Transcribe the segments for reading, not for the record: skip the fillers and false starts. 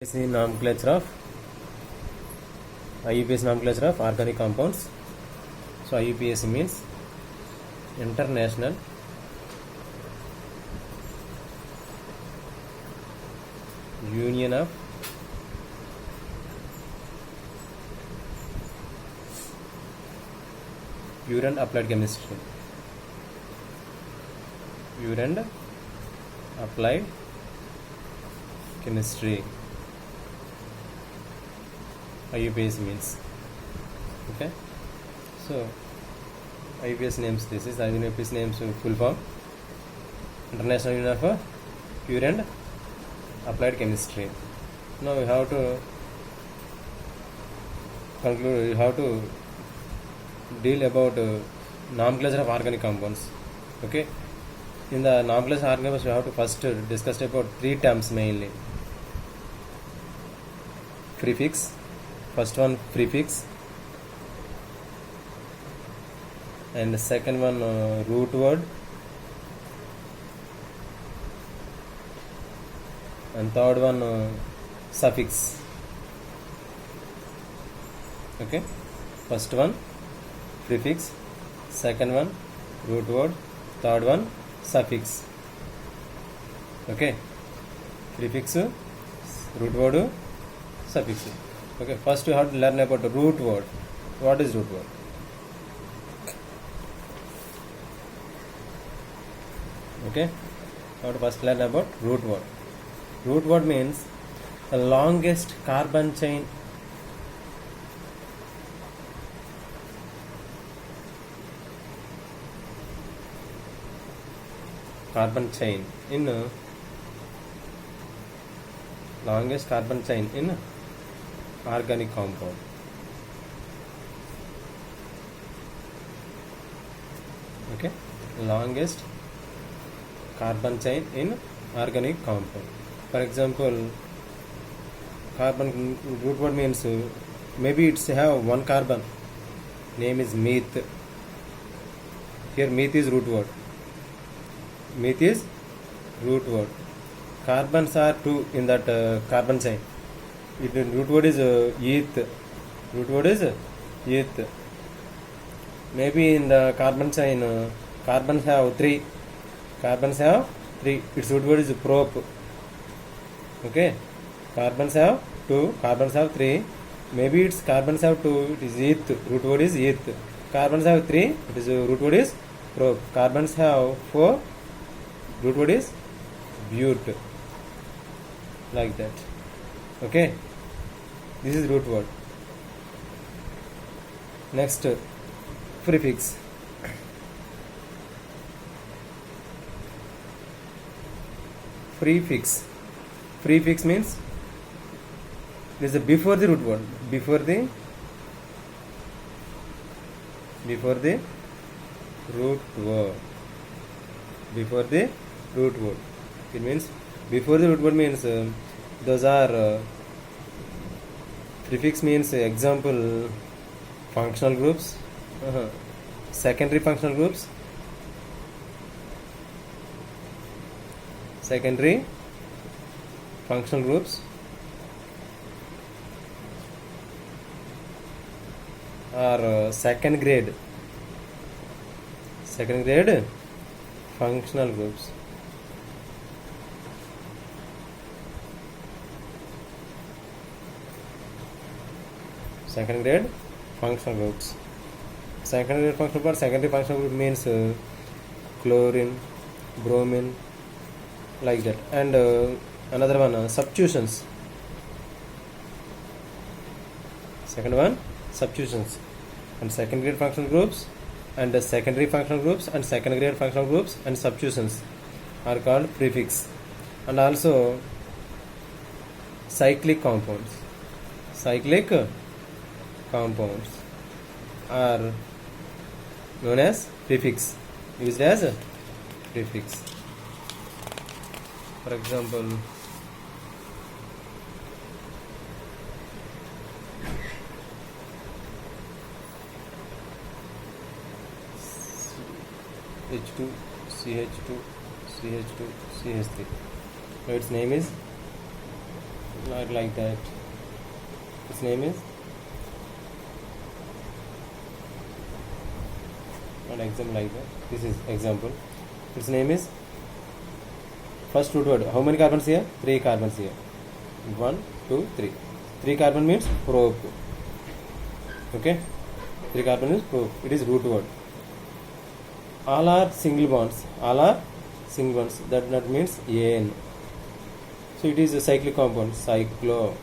is the nomenclature of IUPAC nomenclature of organic compounds. So IUPAC means International Union of Pure and Applied Chemistry. Pure and Applied Chemistry. IUPAC means. Okay. So IUPAC names, this is IUPAC names full form, International Union of Pure and Applied Chemistry. Now we have to conclude, we have to deal about nomenclature of organic compounds. Okay. In the nomenclature of organic compounds, we have to first discuss about three terms mainly. Prefix. First one prefix, and the second one root word, and third one suffix. Okay, first one prefix, second one root word, third one suffix. Okay, prefix, root word, suffix. Okay, first we have to learn about the root word. What is root word? Okay, we have to first learn about root word. Root word means the longest carbon chain in longest carbon chain in organic compound. Okay, longest carbon chain in organic compound. For example, carbon root word means maybe it's have one carbon, name is meth. Here meth is root word. Meth is root word. Carbons are two in that carbon chain. Root word is eth. Root word is eth. Maybe in the carbon chain, carbons have three. Carbons have three. Its root word is prop. Okay. Carbons have two. Carbons have three. Maybe its carbons have two. It is eth. Root word is eth. Carbons have three. It is root word is prop. Carbons have four. Root word is but. Like that. Okay, this is root word. Next, prefix. Prefix means this is before the root word. Before the root word. Before the root word. It means before the root word means those are prefix means example functional groups, secondary functional groups, or second grade functional groups. Second grade functional groups. Secondary functional group means chlorine, bromine, like that. And another one, substitutions. Second one, substitutions. And second grade functional groups, and the secondary functional groups, and second grade functional groups, and substitutions are called prefix. And also cyclic compounds. Cyclic compounds are known as prefix, used as a prefix. For example, H2, CH2, CH2, CH3. So its name is not like that. Its name is not example like that. This is example. Its name is first root word. How many carbons here? 3 carbons here. 1, 2, 3. 3 carbon means probe. Okay, 3 carbon is probe. It is root word. All are single bonds. All are single bonds. That means AN. So it is a cyclic compound. Cyclo.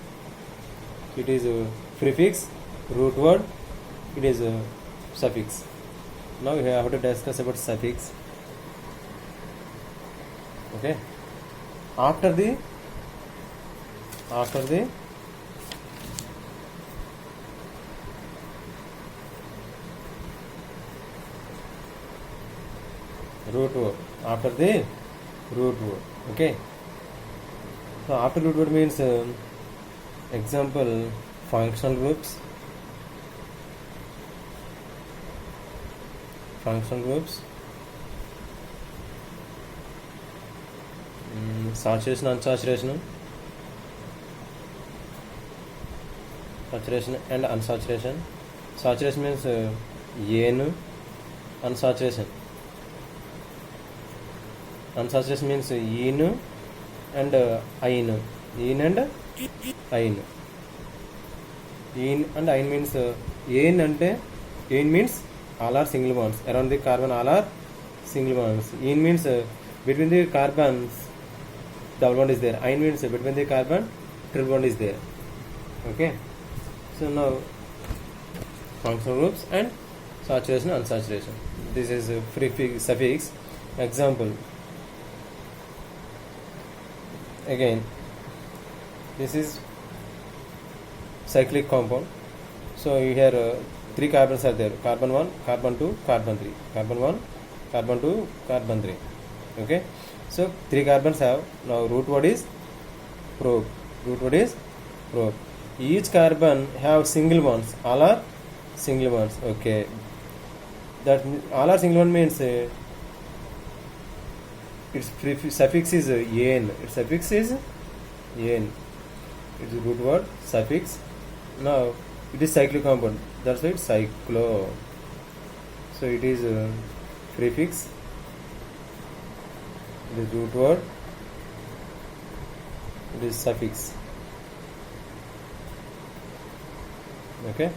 It is a prefix, root word. It is a suffix. Now we have to discuss about suffix. Okay. After the root word. After the root word. Okay. So after root word means example functional groups. Saturation, unsaturation, saturation and unsaturation. Saturation means AN, unsaturation. Unsaturation means EN and IN. EN and IN. EN and IN means AN and AN means all are single bonds. Around the carbon all are single bonds. EN means between the carbons double bond is there. IN means between the carbon triple bond is there. Okay. So now functional groups and saturation, unsaturation. This is a prefix, suffix. Example. Again, this is cyclic compound. So here 3 carbons are there. Carbon 1, carbon 2, carbon 3. Carbon 1, carbon 2, carbon 3. Okay. So 3 carbons have. Now root word is probe. Each carbon have single bonds. All are single bonds. Okay. That all are single bond means its suffix is AN. Its suffix is AN. It is root word suffix. Now it is cyclic compound. That's why it's cyclo. So it is prefix. It is root word. It is suffix. Okay.